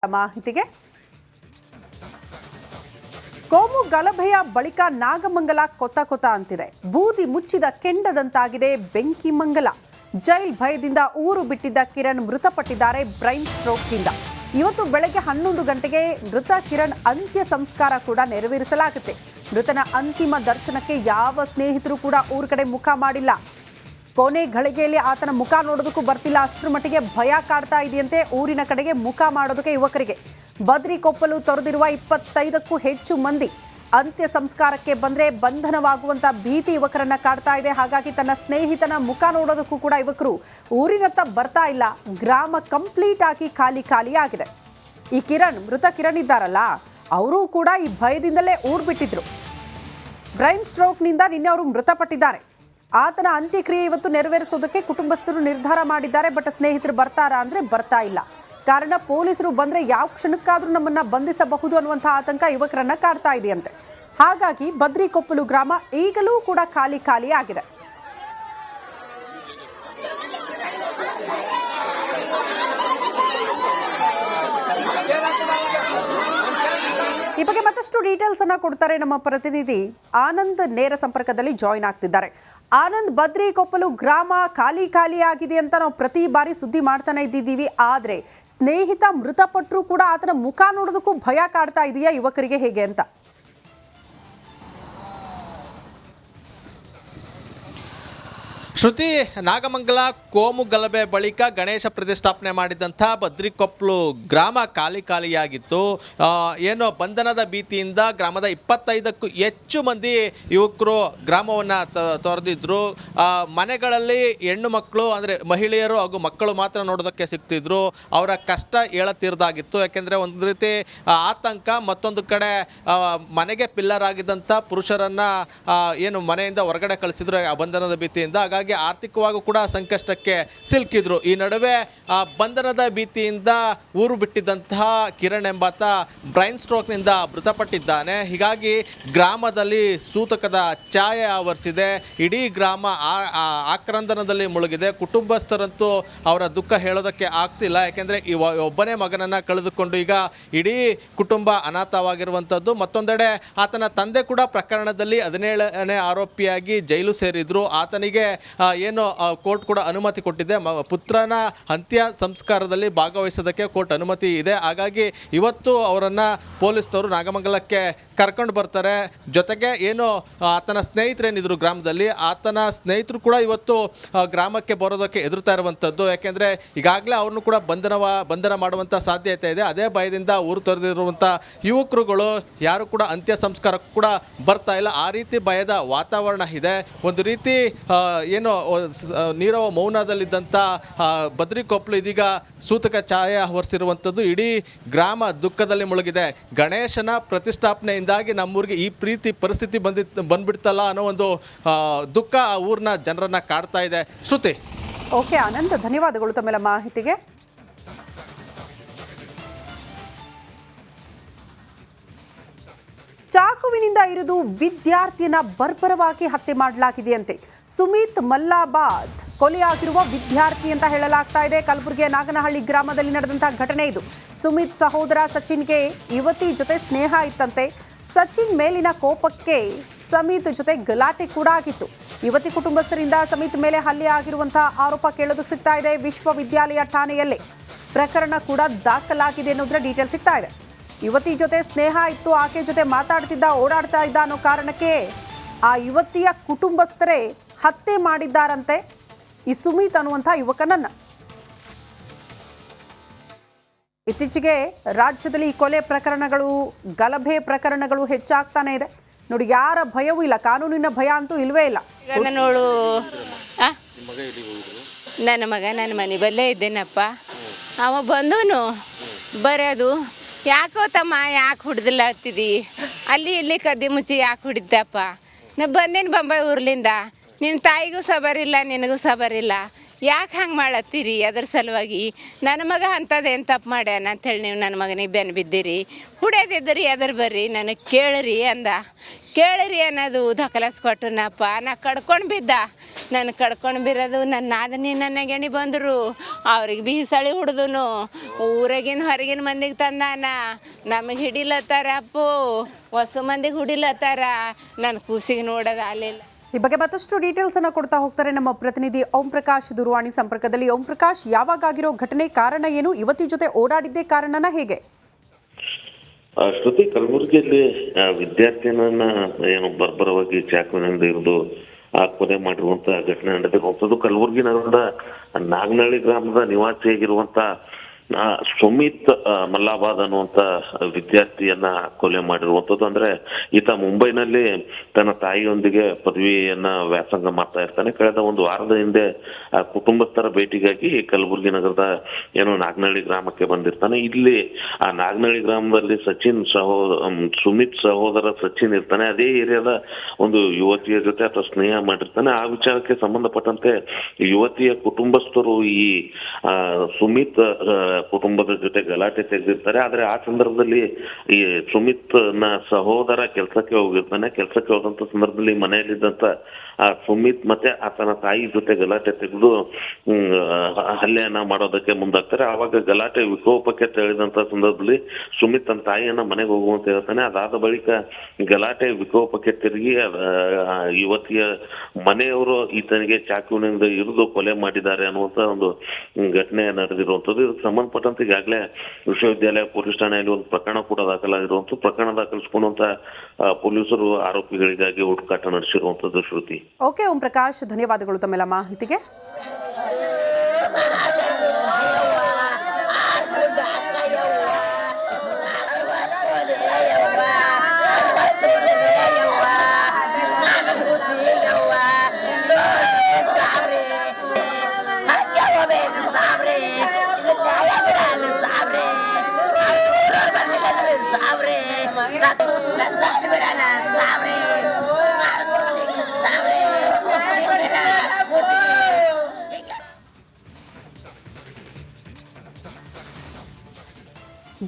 ಮಾಹಿತಿಗೆ ಕೋಮು ಗಲಭೆಯ ಬಳಿಕ ನಾಗಮಂಗಲ ಕೊತ ಅಂತಿದೆ. ಬೂದಿ ಮುಚ್ಚಿದ ಕೆಂಡದಂತಾಗಿದೆ ಬೆಂಕಿ ಮಂಗಲ. ಜೈಲ್ ಭಯದಿಂದ ಊರು ಬಿಟ್ಟಿದ್ದ ಕಿರಣ್ ಮೃತಪಟ್ಟಿದ್ದಾರೆ ಬ್ರೈನ್ ಸ್ಟ್ರೋಕ್ನಿಂದ. ಇವತ್ತು ಬೆಳಗ್ಗೆ 11 ಗಂಟೆಗೆ ಮೃತ ಕಿರಣ್ ಅಂತ್ಯ ಸಂಸ್ಕಾರ ಕೂಡ ನೆರವೇರಿಸಲಾಗುತ್ತೆ. ಮೃತನ ಅಂತಿಮ ದರ್ಶನಕ್ಕೆ ಯಾವ ಸ್ನೇಹಿತರು ಕೂಡ ಊರ ಕಡೆ ಮುಖ ಮಾಡಿಲ್ಲ. ಕೊನೆ ಗಳಿಗೆಯಲ್ಲಿ ಆತನ ಮುಖ ನೋಡೋದಕ್ಕೂ ಬರ್ತಿಲ್ಲ. ಅಷ್ಟರ ಮಟ್ಟಿಗೆ ಭಯ ಕಾಡ್ತಾ ಇದೆಯಂತೆ ಊರಿನ ಕಡೆಗೆ ಮುಖ ಮಾಡೋದಕ್ಕೆ ಯುವಕರಿಗೆ. ಬದ್ರಿಕೊಪ್ಪಲು ತೊರೆದಿರುವ 25ಕ್ಕೂ ಹೆಚ್ಚು ಮಂದಿ ಅಂತ್ಯ ಸಂಸ್ಕಾರಕ್ಕೆ ಬಂದ್ರೆ ಬಂಧನವಾಗುವಂತ ಭೀತಿ ಯುವಕರನ್ನ ಕಾಡ್ತಾ ಇದೆ. ಹಾಗಾಗಿ ತನ್ನ ಸ್ನೇಹಿತನ ಮುಖ ನೋಡೋದಕ್ಕೂ ಕೂಡ ಯುವಕರು ಊರಿನತ್ತ ಬರ್ತಾ ಇಲ್ಲ. ಗ್ರಾಮ ಕಂಪ್ಲೀಟ್ ಆಗಿ ಖಾಲಿ ಆಗಿದೆ. ಈ ಮೃತ ಕಿರಣ್ ಇದ್ದಾರಲ್ಲ, ಅವರು ಕೂಡ ಈ ಭಯದಿಂದಲೇ ಊರು ಬಿಟ್ಟಿದ್ರು. ಬ್ರೈನ್ ಸ್ಟ್ರೋಕ್ನಿಂದ ನಿನ್ನೆ ಅವರು ಮೃತಪಟ್ಟಿದ್ದಾರೆ. ಆತನ ಅಂತ್ಯಕ್ರಿಯೆ ಇವತ್ತು ನೆರವೇರಿಸೋದಕ್ಕೆ ಕುಟುಂಬಸ್ಥರು ನಿರ್ಧಾರ ಮಾಡಿದ್ದಾರೆ. ಬಟ್ ಸ್ನೇಹಿತರು ಬರ್ತಾರಾ ಅಂದ್ರೆ ಬರ್ತಾ ಇಲ್ಲ. ಕಾರಣ ಪೊಲೀಸರು ಬಂದ್ರೆ ಯಾವ ಕ್ಷಣಕ್ಕಾದ್ರೂ ನಮ್ಮನ್ನ ಬಂಧಿಸಬಹುದು ಅನ್ನುವಂಥ ಆತಂಕ ಯುವಕರನ್ನ ಕಾಡ್ತಾ ಇದೆಯಂತೆ. ಹಾಗಾಗಿ ಬದ್ರಿಕೊಪ್ಪಲು ಗ್ರಾಮ ಈಗಲೂ ಕೂಡ ಖಾಲಿ ಆಗಿದೆ. ಈ ಬಗ್ಗೆ ಮತ್ತಷ್ಟು ಡೀಟೇಲ್ಸ್ ಅನ್ನ ಕೊಡ್ತಾರೆ ನಮ್ಮ ಪ್ರತಿನಿಧಿ ಆನಂದ್. ನೇರ ಸಂಪರ್ಕದಲ್ಲಿ ಜಾಯಿನ್ ಆಗ್ತಿದ್ದಾರೆ. ಆನಂದ್, ಬದ್ರಿಕೊಪ್ಪಲು ಗ್ರಾಮ ಖಾಲಿ ಆಗಿದೆ ಅಂತ ನಾವು ಪ್ರತಿ ಬಾರಿ ಸುದ್ದಿ ಮಾಡ್ತಾನೆ ಇದ್ದಿದ್ದೀವಿ. ಆದ್ರೆ ಸ್ನೇಹಿತ ಮೃತಪಟ್ಟರು ಕೂಡ ಆತನ ಮುಖ ನೋಡೋದಕ್ಕೂ ಭಯ ಕಾಡ್ತಾ ಇದೆಯಾ ಯುವಕರಿಗೆ, ಹೇಗೆ ಅಂತ? ಶ್ರುತಿ, ನಾಗಮಂಗಲ ಕೋಮು ಗಲಭೆ ಬಳಿಕ ಗಣೇಶ ಪ್ರತಿಷ್ಠಾಪನೆ ಮಾಡಿದಂಥ ಬದ್ರಿಕೊಪ್ಪಲು ಗ್ರಾಮ ಖಾಲಿಯಾಗಿತ್ತು. ಏನೋ ಬಂಧನದ ಭೀತಿಯಿಂದ ಗ್ರಾಮದ 25ಕ್ಕೂ ಹೆಚ್ಚು ಮಂದಿ ಯುವಕರು ಗ್ರಾಮವನ್ನು ತೊರೆದಿದ್ರು. ಮನೆಗಳಲ್ಲಿ ಹೆಣ್ಣು ಮಕ್ಕಳು ಅಂದರೆ ಮಹಿಳೆಯರು ಹಾಗೂ ಮಕ್ಕಳು ಮಾತ್ರ ನೋಡೋದಕ್ಕೆ ಸಿಗ್ತಿದ್ರು. ಅವರ ಕಷ್ಟ ಹೇಳತೀರ್ದಾಗಿತ್ತು. ಯಾಕೆಂದರೆ ಒಂದು ರೀತಿ ಆತಂಕ, ಮತ್ತೊಂದು ಕಡೆ ಮನೆಗೆ ಪಿಲ್ಲರ್ ಆಗಿದ್ದಂಥ ಪುರುಷರನ್ನು ಏನು ಮನೆಯಿಂದ ಹೊರಗಡೆ ಕಳಿಸಿದ್ರು ಆ ಬಂಧನದ ಭೀತಿಯಿಂದ. ಹಾಗಾಗಿ ಆರ್ಥಿಕವಾಗಿ ಕೂಡ ಸಂಕಷ್ಟಕ್ಕೆ ಸಿಲುಕಿದ್ರು. ಈ ನಡುವೆ ಬಂಧನದ ಭೀತಿಯಿಂದ ಊರು ಬಿಟ್ಟಿದ್ದಂತಹ ಕಿರಣ್ ಎಂಬಾತ ಬ್ರೈನ್ ಸ್ಟ್ರೋಕ್ನಿಂದ ಮೃತಪಟ್ಟಿದ್ದಾನೆ. ಹೀಗಾಗಿ ಗ್ರಾಮದಲ್ಲಿ ಸೂತಕದ ಛಾಯೆ ಆವರಿಸಿದೆ. ಇಡೀ ಗ್ರಾಮ ಆಕ್ರಂದನದಲ್ಲಿ ಮುಳುಗಿದೆ. ಕುಟುಂಬಸ್ಥರಂತೂ ಅವರ ದುಃಖ ಹೇಳೋದಕ್ಕೆ ಆಗ್ತಿಲ್ಲ. ಯಾಕೆಂದರೆ ಒಬ್ಬನೇ ಮಗನನ್ನು ಕಳೆದುಕೊಂಡು ಈಗ ಇಡೀ ಕುಟುಂಬ ಅನಾಥವಾಗಿರುವಂಥದ್ದು. ಮತ್ತೊಂದೆಡೆ ಆತನ ತಂದೆ ಕೂಡ ಪ್ರಕರಣದಲ್ಲಿ 17ನೇ ಆರೋಪಿಯಾಗಿ ಜೈಲು ಸೇರಿದ್ರು. ಆತನಿಗೆ ಏನು ಕೋರ್ಟ್ ಕೂಡ ಅನುಮತಿ ಕೊಟ್ಟಿದೆ. ಪುತ್ರನ ಅಂತ್ಯ ಸಂಸ್ಕಾರದಲ್ಲಿ ಭಾಗವಹಿಸೋದಕ್ಕೆ ಕೋರ್ಟ್ ಅನುಮತಿ ಇದೆ. ಹಾಗಾಗಿ ಇವತ್ತು ಅವರನ್ನು ಪೊಲೀಸ್ನವರು ನಾಗಮಂಗಲಕ್ಕೆ ಕರ್ಕೊಂಡು ಬರ್ತಾರೆ. ಜೊತೆಗೆ ಏನು ಆತನ ಸ್ನೇಹಿತರೇನಿದ್ರು ಗ್ರಾಮದಲ್ಲಿ, ಆತನ ಸ್ನೇಹಿತರು ಕೂಡ ಇವತ್ತು ಗ್ರಾಮಕ್ಕೆ ಬರೋದಕ್ಕೆ ಎದುರ್ತಾ ಇರುವಂಥದ್ದು. ಯಾಕೆಂದರೆ ಈಗಾಗಲೇ ಅವ್ರನ್ನೂ ಕೂಡ ಬಂಧನ ಮಾಡುವಂಥ ಸಾಧ್ಯತೆ ಇದೆ. ಅದೇ ಭಯದಿಂದ ಊರು ತೊರೆದಿರುವಂಥ ಯುವಕರುಗಳು ಯಾರು ಕೂಡ ಅಂತ್ಯ ಸಂಸ್ಕಾರಕ್ಕೂ ಕೂಡ ಬರ್ತಾ ಇಲ್ಲ. ಆ ರೀತಿ ಭಯದ ವಾತಾವರಣ ಇದೆ. ಒಂದು ರೀತಿ ಏನು ನೀರವ ಮೌನದಲ್ಲಿದ್ದಂಥ ಬದ್ರಿಕೊಪ್ಪಲು ಇದೀಗ ಸೂತಕ ಛಾಯೆ ಹೊರಿಸಿರುವಂಥದ್ದು. ಇಡೀ ಗ್ರಾಮ ದುಃಖದಲ್ಲಿ ಮುಳುಗಿದೆ. ಗಣೇಶನ ಪ್ರತಿಷ್ಠಾಪನೆಯಿಂದಾಗಿ ನಮ್ಮೂರಿಗೆ ಈ ಪ್ರೀತಿ ಪರಿಸ್ಥಿತಿ ಬಂದ್ಬಿಡ್ತಲ್ಲ ಅನ್ನೋ ಒಂದು ದುಃಖ ಆ ಊರಿನ ಜನರನ್ನ ಕಾಡ್ತಾ ಇದೆ. ಶ್ರುತಿ. ಓಕೆ ಆನಂದ್, ಧನ್ಯವಾದಗಳು ತಮ್ಮೆಲ್ಲ ಮಾಹಿತಿಗೆ. ಚಾಕುವಿನಿಂದ ಇರಿದು ವಿದ್ಯಾರ್ಥಿಯನ್ನ ಬರ್ಬರವಾಗಿ ಹತ್ಯೆ ಮಾಡಲಾಗಿದೆಯಂತೆ. ಸುಮಿತ್ ಮಲ್ಲಾಬಾದ್ ಕೊಲೆಯಾಗಿರುವ ವಿದ್ಯಾರ್ಥಿ ಅಂತ ಹೇಳಲಾಗ್ತಾ ಇದೆ. ಕಲಬುರಗಿಯ ನಾಗನಹಳ್ಳಿ ಗ್ರಾಮದಲ್ಲಿ ನಡೆದಂತಹ ಘಟನೆ ಇದು. ಸುಮಿತ್ ಸಹೋದರ ಸಚಿನ್ಗೆ ಯುವತಿ ಜೊತೆ ಸ್ನೇಹ ಇತ್ತಂತೆ. ಸಚಿನ್ ಮೇಲಿನ ಕೋಪಕ್ಕೆ ಸಮಿತ್ ಜೊತೆ ಗಲಾಟೆ ಕೂಡ ಆಗಿತ್ತು. ಯುವತಿ ಕುಟುಂಬಸ್ಥರಿಂದ ಸಮಿತ್ ಮೇಲೆ ಹಲ್ಲೆ ಆಗಿರುವಂತಹ ಆರೋಪ ಕೇಳೋದಕ್ಕೆ ಸಿಗ್ತಾ ಇದೆ. ವಿಶ್ವವಿದ್ಯಾಲಯ ಠಾಣೆಯಲ್ಲೇ ಪ್ರಕರಣ ಕೂಡ ದಾಖಲಾಗಿದೆ ಅನ್ನೋದ್ರ ಡೀಟೇಲ್ ಸಿಗ್ತಾ ಇದೆ. ಯುವತಿ ಜೊತೆ ಸ್ನೇಹ ಇತ್ತು, ಆಕೆ ಜೊತೆ ಮಾತಾಡ್ತಿದ್ದ, ಓಡಾಡ್ತಾ ಇದ್ದ ಅನ್ನೋ ಕಾರಣಕ್ಕೆ ಆ ಯುವತಿಯ ಕುಟುಂಬಸ್ಥರೇ ಹತ್ಯೆ ಮಾಡಿದ್ದಾರಂತೆ ಈ ಸುಮಿತ್ ಅನ್ನುವಂಥ ಯುವಕನನ್ನ. ಇತ್ತೀಚೆಗೆ ರಾಜ್ಯದಲ್ಲಿ ಈ ಕೊಲೆ ಪ್ರಕರಣಗಳು, ಗಲಭೆ ಪ್ರಕರಣಗಳು ಹೆಚ್ಚಾಗ್ತಾನೆ ಇದೆ. ನೋಡಿ, ಯಾರ ಭಯವೂ ಇಲ್ಲ, ಕಾನೂನಿನ ಭಯ ಅಂತೂ ಇಲ್ವೇ ಇಲ್ಲ. ನೋಡು, ನನ್ನ ಮಗ ನನ್ನ ಮನೆ ಬಲ್ಲೇ ಇದ್ದೇನಪ್ಪ. ಅವ ಬಂದವನು ಬರೋದು, ಯಾಕೋ ತಮ್ಮ ಯಾಕೆ ಹುಡ್ದಿಲ್ಲ ಹತ್ತಿದಿ, ಅಲ್ಲಿ ಇಲ್ಲಿ ಕದ್ದಿ ಮುಚ್ಚಿ ಯಾಕೆ ಹುಡಿದ್ದಪ್ಪ. ನಾ ಬಂದೇನು ಬೊಂಬಾಯಿ ಊರ್ಲಿಂದ. ನಿನ್ನ ತಾಯಿಗೂ ಸಬರಿಲ್ಲ, ನಿನಗೂ ಸಬರಿಲ್ಲ. ಯಾಕೆ ಹಂಗೆ ಮಾಡತ್ತೀರಿ ಅದ್ರ ಸಲುವಾಗಿ ನನ್ನ ಮಗ ಅಂಥದ್ದೇನು ತಪ್ಪು ಮಾಡ್ಯಾನ ಅಂಥೇಳಿ ನೀವು ನನ್ನ ಮಗನಿಗೆ ಬೆನ್ನು ಬಿದ್ದಿರಿ ಹುಡ್ಯದಿದ್ದರಿ ಎದ್ರ ಬರ್ರಿ ನನಗೆ ಕೇಳಿರಿ ಅಂದ ಕೇಳಿರಿ ಅನ್ನೋದು ದಾಖಲಿಸ್ಕೊಟ್ಟನಪ್ಪ ನಾ ಕಡ್ಕೊಂಡು ಬಿದ್ದ ನಾನು ಕಡ್ಕೊಂಡು ಬಿರೋದು ನನ್ನ ನಾದನಿ ನನ್ನ ಗೆಣಿ ಬಂದರು ಅವ್ರಿಗೆ ಬೀಸಳಿ ಹುಡ್ದನು ಊರಾಗಿನ ಹೊರಗಿನ ಮಂದಿಗೆ ತಂದಾನ ನಮಗೆ ಹಿಡಿಲತ್ತಾರ ಅಪ್ಪು ಹೊಸ ಮಂದಿಗೆ ಹುಡಿಲತ್ತಾರ ನನ್ನ ಕೂಸಿಗೆ ನೋಡೋದು ಅಲ್ಲಿಲ್ಲ. ಈ ಬಗ್ಗೆ ಮತ್ತಷ್ಟು ಡೀಟೇಲ್ಸ್ ಅನ್ನ ಕೊಡ್ತಾ ಹೋಗ್ತಾರೆ ನಮ್ಮ ಪ್ರತಿನಿಧಿ ಓಂ ಪ್ರಕಾಶ್ ದೂರವಾಣಿ ಸಂಪರ್ಕದಲ್ಲಿ. ಓಂ ಪ್ರಕಾಶ್, ಯಾವಾಗ ಆಗಿರೋ ಘಟನೆ, ಕಾರಣ ಏನು, ಯುವತಿ ಜೊತೆ ಓಡಾಡಿದ್ದೇ ಕಾರಣನ ಹೇಗೆ? ಶ್ರುತಿ, ಕಲಬುರಗಿಯಲ್ಲಿ ವಿದ್ಯಾರ್ಥಿಯನ್ನ ಏನು ಬರ್ಬರವಾಗಿ ಚಾಕುವಿನಿಂದ ಇರಿದು ಕೊಲೆ ಮಾಡಿರುವಂತ ಘಟನೆ ನಡೆದಿರುವಂತದ್ದು. ಕಲಬುರಗಿ ನಗರದ ನಾಗನಹಳ್ಳಿ ಗ್ರಾಮದ ನಿವಾಸಿಯಾಗಿರುವಂತ ಸುಮಿತ್ ಮಲ್ಲಾಬಾದ್ ಅನ್ನುವಂತ ವಿದ್ಯಾರ್ಥಿಯನ್ನ ಕೊಲೆ ಮಾಡಿರುವಂತದ್ದು. ಅಂದ್ರೆ ಈತ ಮುಂಬೈನಲ್ಲಿ ತನ್ನ ತಾಯಿಯೊಂದಿಗೆ ಪದವಿಯನ್ನ ವ್ಯಾಸಂಗ ಮಾಡ್ತಾ ಇರ್ತಾನೆ. ಕಳೆದ ಒಂದು ವಾರದ ಹಿಂದೆ ಕುಟುಂಬಸ್ಥರ ಭೇಟಿಗಾಗಿ ಕಲಬುರಗಿ ನಗರದ ಏನು ನಾಗನಹಳ್ಳಿ ಗ್ರಾಮಕ್ಕೆ ಬಂದಿರ್ತಾನೆ. ಇಲ್ಲಿ ಆ ನಾಗನಹಳ್ಳಿ ಗ್ರಾಮದಲ್ಲಿ ಸುಮಿತ್ ಸಹೋದರ ಸಚಿನ್ ಇರ್ತಾನೆ. ಅದೇ ಏರಿಯಾದ ಒಂದು ಯುವತಿಯ ಜೊತೆ ಅಥವಾ ಸ್ನೇಹ ಮಾಡಿರ್ತಾನೆ. ಆ ವಿಚಾರಕ್ಕೆ ಸಂಬಂಧಪಟ್ಟಂತೆ ಯುವತಿಯ ಕುಟುಂಬಸ್ಥರು ಈ ಸುಮಿತ್ ಕುಟುಂಬದ ಜೊತೆ ಗಲಾಟೆ ತೆಗೆದಿರ್ತಾರೆ. ಆದ್ರೆ ಆ ಸಂದರ್ಭದಲ್ಲಿ ಈ ಸುಮಿತ್ ನ ಸಹೋದರ ಕೆಲಸಕ್ಕೆ ಹೋಗಿರ್ತಾನೆ. ಕೆಲಸಕ್ಕೆ ಹೋದಂತ ಸಂದರ್ಭದಲ್ಲಿ ಮನೆಯಲ್ಲಿದ್ದಂತ ಸುಮಿತ್ ಮತ್ತೆ ಆತನ ತಾಯಿ ಜೊತೆ ಗಲಾಟೆ ತೆಗೆದು ಹಲ್ಲೆಯನ್ನ ಮಾಡೋದಕ್ಕೆ ಮುಂದಾಗ್ತಾರೆ. ಆವಾಗ ಗಲಾಟೆ ವಿಕೋಪಕ್ಕೆ ತೆಗೆದಂತ ಸಂದರ್ಭದಲ್ಲಿ ಸುಮಿತ್ ತನ್ನ ತಾಯಿಯನ್ನ ಮನೆಗೆ ಹೋಗುವಂತ ಹೇಳ್ತಾನೆ. ಅದಾದ ಬಳಿಕ ಗಲಾಟೆ ವಿಕೋಪಕ್ಕೆ ತಿರುಗಿ ಯುವತಿಯ ಮನೆಯವರು ಈತನಿಗೆ ಚಾಕುವಿನಿಂದ ಇರಿದು ಕೊಲೆ ಮಾಡಿದ್ದಾರೆ ಅನ್ನುವಂತ ಒಂದು ಘಟನೆ ನಡೆದಿರುವಂತದ್ದು. ಇದಕ್ಕೆ ಸಂಬಂಧಪಟ್ಟಂತೆ ಈಗಾಗಲೇ ವಿಶ್ವವಿದ್ಯಾಲಯ ಪೊಲೀಸ್ ಠಾಣೆಯಲ್ಲಿ ಒಂದು ಪ್ರಕರಣ ಕೂಡ ದಾಖಲಾಗಿರುವಂತ ಪ್ರಕರಣ ದಾಖಲಿಸಿಕೊಂಡಂತ ಪೊಲೀಸರು ಆರೋಪಿಗಳಿಗಾಗಿ ಹುಡುಕಾಟ ನಡೆಸಿರುವಂತದ್ದು. ಶ್ರುತಿ. ಓಕೆ ಓಂ ಪ್ರಕಾಶ್, ಧನ್ಯವಾದಗಳು ತಮ್ಮೆಲ್ಲ ಮಾಹಿತಿಗೆ.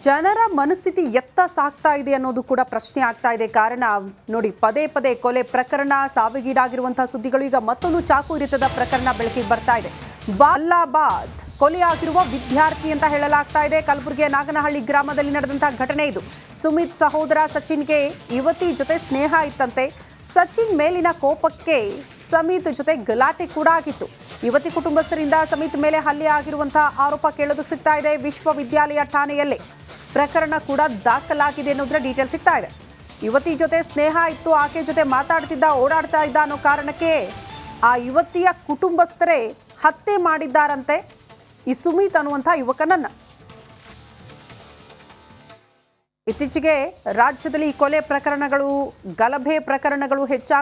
ಜನರ ಮನಸ್ಥಿತಿ ಎತ್ತ ಸಾಗ್ತಾ ಇದೆ ಅನ್ನೋದು ಕೂಡ ಪ್ರಶ್ನೆ ಆಗ್ತಾ ಇದೆ. ಕಾರಣ ನೋಡಿ, ಪದೇ ಪದೇ ಕೊಲೆ ಪ್ರಕರಣ, ಸಾವಿಗೀಡಾಗಿರುವಂತಹ ಸುದ್ದಿಗಳು, ಈಗ ಮತ್ತೊಂದು ಚಾಕು ಇರಿತದ ಪ್ರಕರಣ ಬೆಳಕಿಗೆ ಬರ್ತಾ ಇದೆ. ಮಲ್ಲಾಬಾದ್ ಕೊಲೆಯಾಗಿರುವ ವಿದ್ಯಾರ್ಥಿ ಅಂತ ಹೇಳಲಾಗ್ತಾ ಇದೆ. ಕಲಬುರಗಿಯ ನಾಗನಹಳ್ಳಿ ಗ್ರಾಮದಲ್ಲಿ ನಡೆದಂತಹ ಘಟನೆ ಇದು. ಸುಮಿತ್ ಸಹೋದರ ಸಚಿನ್ಗೆ ಯುವತಿ ಜೊತೆ ಸ್ನೇಹ ಇತ್ತಂತೆ. ಸಚಿನ್ ಮೇಲಿನ ಕೋಪಕ್ಕೆ ಸಮಿತ್ ಜೊತೆ ಗಲಾಟೆ ಕೂಡ ಆಗಿತ್ತು. ಯುವತಿ ಕುಟುಂಬಸ್ಥರಿಂದ ಸಮಿತ್ ಮೇಲೆ ಹಲ್ಲೆ ಆಗಿರುವಂತಹ ಆರೋಪ ಕೇಳೋದಕ್ಕೆ ಸಿಗ್ತಾ ಇದೆ. ವಿಶ್ವವಿದ್ಯಾಲಯ ಠಾಣೆಯಲ್ಲಿ ಪ್ರಕರಣ ಕೂಡ ದಾಖಲಾಗಿದೆ ಅನ್ನೋದ್ರ ಡೀಟೇಲ್ ಸಿಗ್ತಾ ಇದೆ. ಯುವತಿ ಜೊತೆ ಸ್ನೇಹ ಇತ್ತು, ಆಕೆ ಜೊತೆ ಮಾತಾಡ್ತಿದ್ದ, ಓಡಾಡ್ತಾ ಇದ್ದ ಅನ್ನೋ ಕಾರಣಕ್ಕೆ ಆ ಯುವತಿಯ ಕುಟುಂಬಸ್ಥರೇ ಹತ್ಯೆ ಮಾಡಿದ್ದಾರಂತೆ ಈ ಸುಮಿತ್ ಅನ್ನುವಂಥ ಯುವಕನನ್ನ. ಇತ್ತೀಚೆಗೆ ರಾಜ್ಯದಲ್ಲಿ ಕೊಲೆ ಪ್ರಕರಣಗಳು, ಗಲಭೆ ಪ್ರಕರಣಗಳು ಹೆಚ್ಚಾಗ್ತಾ